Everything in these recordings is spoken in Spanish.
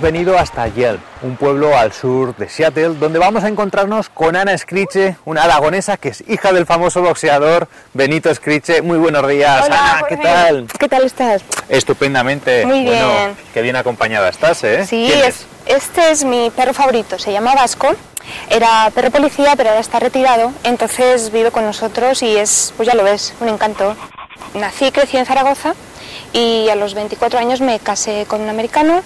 hemos venido hasta Yelp, un pueblo al sur de Seattle, donde vamos a encontrarnos con Ana Scriche, una aragonesa que es hija del famoso boxeador Benito Scriche. Muy buenos días. Hola, Ana, ¿qué tal? ¿Qué tal estás? Estupendamente. Muy bien. Bueno, qué bien acompañada estás, ¿eh? Sí, ¿Quién es? este es mi perro favorito, se llama Vasco. Era perro policía, pero ahora está retirado, entonces vive con nosotros y es, pues ya lo ves, un encanto. Nací y crecí en Zaragoza y a los 24 años me casé con un americano.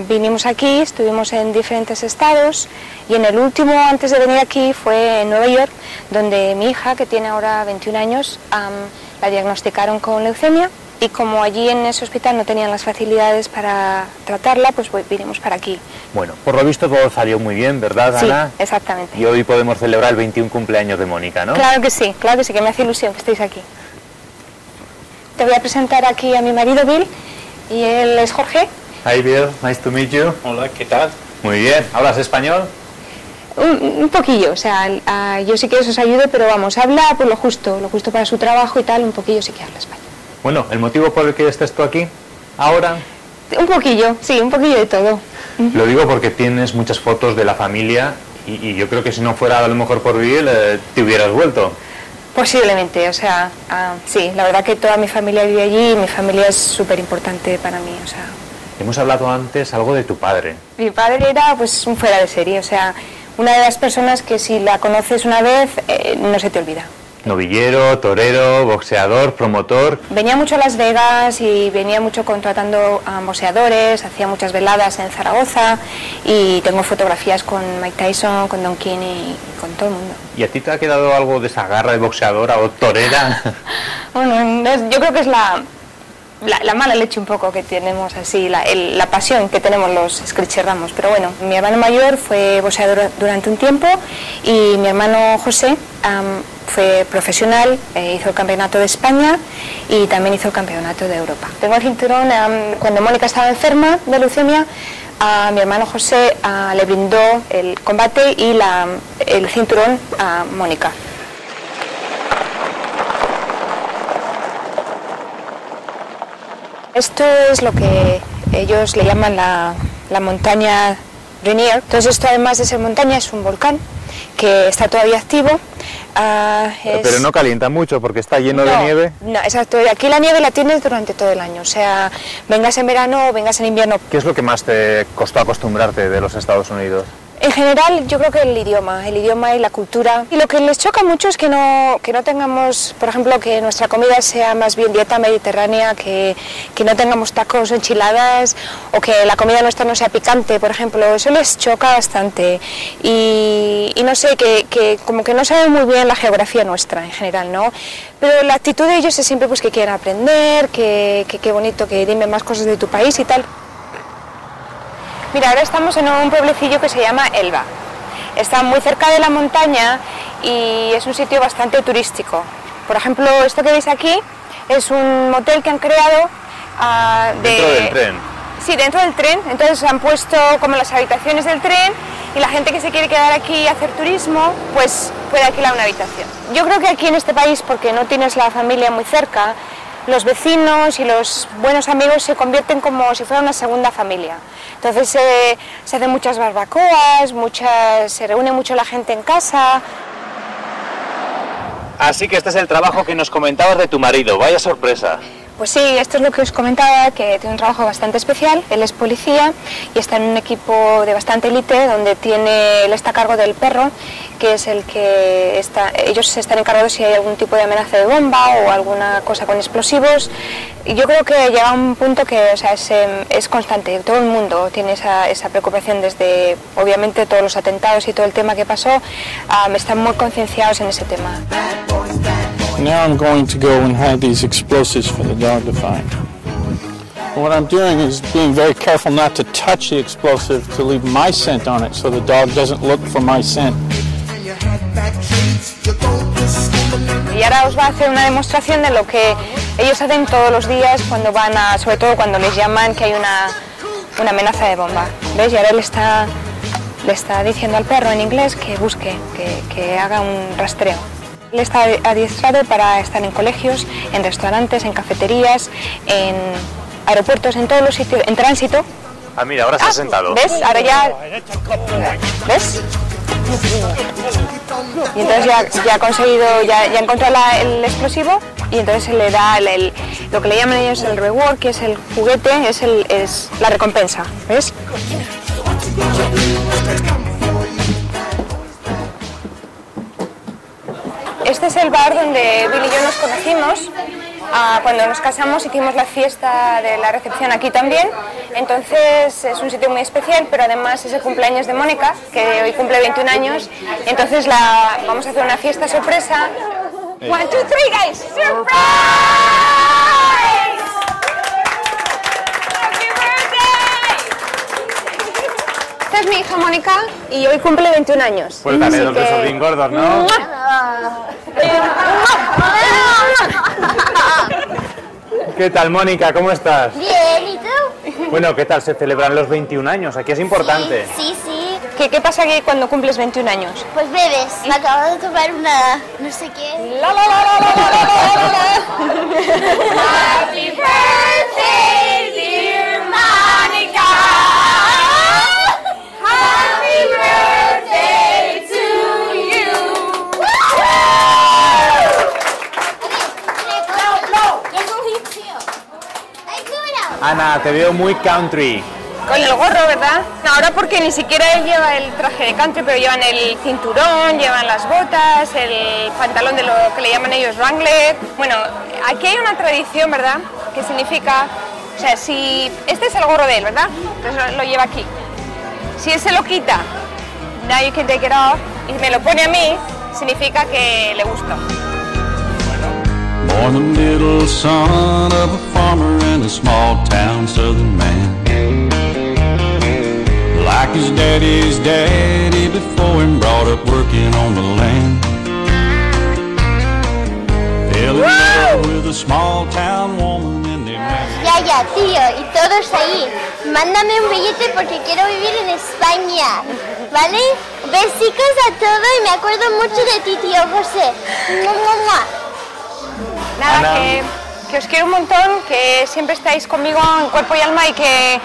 Vinimos aquí, estuvimos en diferentes estados y en el último, antes de venir aquí, fue en Nueva York, donde mi hija, que tiene ahora 21 años, la diagnosticaron con leucemia y como allí en ese hospital no tenían las facilidades para tratarla, pues vinimos para aquí. Bueno, por lo visto todo salió muy bien, ¿verdad, Ana? Sí, exactamente. Y hoy podemos celebrar el 21 cumpleaños de Mónica, ¿no? Claro que sí, que me hace ilusión que estéis aquí. Te voy a presentar aquí a mi marido Bill y él es Jorge. Hi Bill, nice to meet you. Hola, ¿qué tal? Muy bien, ¿hablas español? Un poquillo, o sea, yo sí que os ayudo, pero vamos, habla pues lo justo para su trabajo y tal, un poquillo sí que habla español. Bueno, ¿el motivo por el que estés tú aquí ahora? Un poquillo, sí, un poquillo de todo. Lo digo porque tienes muchas fotos de la familia y yo creo que si no fuera a lo mejor por Bill, te hubieras vuelto. Posiblemente, o sea, sí, la verdad que toda mi familia vive allí y mi familia es súper importante para mí, o sea. Hemos hablado antes algo de tu padre. Mi padre era pues un fuera de serie, o sea, una de las personas que si la conoces una vez no se te olvida. Novillero, torero, boxeador, promotor. Venía mucho a Las Vegas y venía mucho contratando a boxeadores, hacía muchas veladas en Zaragoza y tengo fotografías con Mike Tyson, con Don King y con todo el mundo. ¿Y a ti te ha quedado algo de esa garra de boxeadora o torera? Bueno, yo creo que es la mala leche un poco que tenemos así, la pasión que tenemos los Scriche Ramos, pero bueno, mi hermano mayor fue boxeador durante un tiempo y mi hermano José fue profesional, hizo el campeonato de España y también hizo el campeonato de Europa. Tengo el cinturón, cuando Mónica estaba enferma de leucemia, a mi hermano José le brindó el combate y el cinturón a Mónica. Esto es lo que ellos le llaman la montaña Rainier. Entonces esto, además de ser montaña, es un volcán que está todavía activo. Pero no calienta mucho porque está lleno de nieve. No, exacto. Aquí la nieve la tienes durante todo el año. O sea, vengas en verano o vengas en invierno. ¿Qué es lo que más te costó acostumbrarte de los Estados Unidos? En general, yo creo que el idioma y la cultura. Y lo que les choca mucho es que no tengamos, por ejemplo, que nuestra comida sea más bien dieta mediterránea, que no tengamos tacos o enchiladas, o que la comida nuestra no sea picante, por ejemplo. Eso les choca bastante. Y no sé, que como que no saben muy bien la geografía nuestra en general, ¿no? Pero la actitud de ellos es siempre pues que quieren aprender, que qué bonito, que dime más cosas de tu país y tal. Mira, ahora estamos en un pueblecillo que se llama Elba. Está muy cerca de la montaña y es un sitio bastante turístico. Por ejemplo, esto que veis aquí es un motel que han creado ¿Dentro del tren? Sí, dentro del tren. Entonces han puesto como las habitaciones del tren y la gente que se quiere quedar aquí y hacer turismo, pues puede alquilar una habitación. Yo creo que aquí en este país, porque no tienes la familia muy cerca, los vecinos y los buenos amigos se convierten como si fuera una segunda familia. Entonces se hacen muchas barbacoas, se reúne mucho la gente en casa. Así que este es el trabajo que nos comentabas de tu marido, vaya sorpresa. Pues sí, esto es lo que os comentaba, que tiene un trabajo bastante especial. Él es policía y está en un equipo de bastante élite donde él está a cargo del perro, que es el que ellos están encargados si hay algún tipo de amenaza de bomba o alguna cosa con explosivos. Y yo creo que llega a un punto que, o sea, es constante. Todo el mundo tiene esa preocupación desde, obviamente, todos los atentados y todo el tema que pasó. Están muy concienciados en ese tema. Now I'm going to go and have these explosives for the dog to find. What I'm doing is being very careful not to touch the explosive, to leave my scent on it so the dog doesn't look for my scent. Y ahora os va a hacer una demostración de lo que ellos hacen todos los días cuando sobre todo cuando les llaman que hay una amenaza de bomba. ¿Veis? Y ahora le está diciendo al perro en inglés que busque, que haga un rastreo. Él está adiestrado para estar en colegios, en restaurantes, en cafeterías, en aeropuertos, en todos los sitios, en tránsito, Ah, mira, ahora se ha sentado. ¿Ves? Ahora ya... ¿Ves? Y entonces ya ha conseguido, ya ha encontrado el explosivo y entonces se le da lo que le llaman ellos el reward, que es el juguete, es la recompensa, ¿ves? Este es el bar donde Bill y yo nos conocimos. Cuando nos casamos hicimos la fiesta de la recepción aquí también, entonces es un sitio muy especial, pero además es el cumpleaños de Mónica, que hoy cumple 21 años, entonces vamos a hacer una fiesta sorpresa. 1, 2, 3, guys! ¡Surprise! ¡Happy birthday! Esta es mi hija Mónica y hoy cumple 21 años. Pues dale dos besos bien gordos, ¿no? ¿Qué tal, Mónica? ¿Cómo estás? Bien, ¿y tú? Bueno, ¿qué tal se celebran los 21 años? Aquí es importante. Sí. ¿Qué pasa aquí cuando cumples 21 años? Pues bebes, me acabo de tomar una... no sé qué. La, la, la, la, la, la, la, la. Happy birthday, dear Mónica. Happy birthday to you. Ana, te veo muy country. Con el gorro, ¿verdad? No, ahora porque ni siquiera él lleva el traje de country, pero llevan el cinturón, llevan las botas, el pantalón de lo que le llaman ellos Wrangler. Bueno, aquí hay una tradición, ¿verdad? Que significa, o sea, si este es el gorro de él, ¿verdad? Entonces lo lleva aquí. Si él se lo quita, now you can take it off, y me lo pone a mí, significa que le gusta. Born the middle son of a farmer in a small town southern man. Like his daddy before him, brought up working on the land. Fell in love with a small town woman and they married. Ya, tío, y todos ahí. Mándame un billete porque quiero vivir en España, ¿vale? Besicos a todos y me acuerdo mucho de ti, tío José. Nada, Ana. que os quiero un montón, que siempre estáis conmigo en cuerpo y alma y que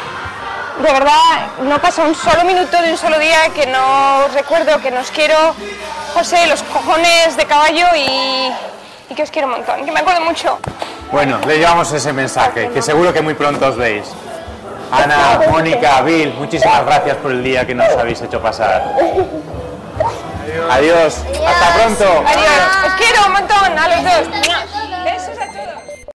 de verdad no pasa un solo minuto de un solo día que no os recuerdo, que nos quiero, José, los cojones de caballo y que os quiero un montón, que me acuerdo mucho. Bueno, le llevamos ese mensaje, que seguro que muy pronto os veis. Ana, Mónica, Bill, muchísimas gracias por el día que nos habéis hecho pasar. Adiós. Hasta pronto. Adiós, os quiero un montón a los dos.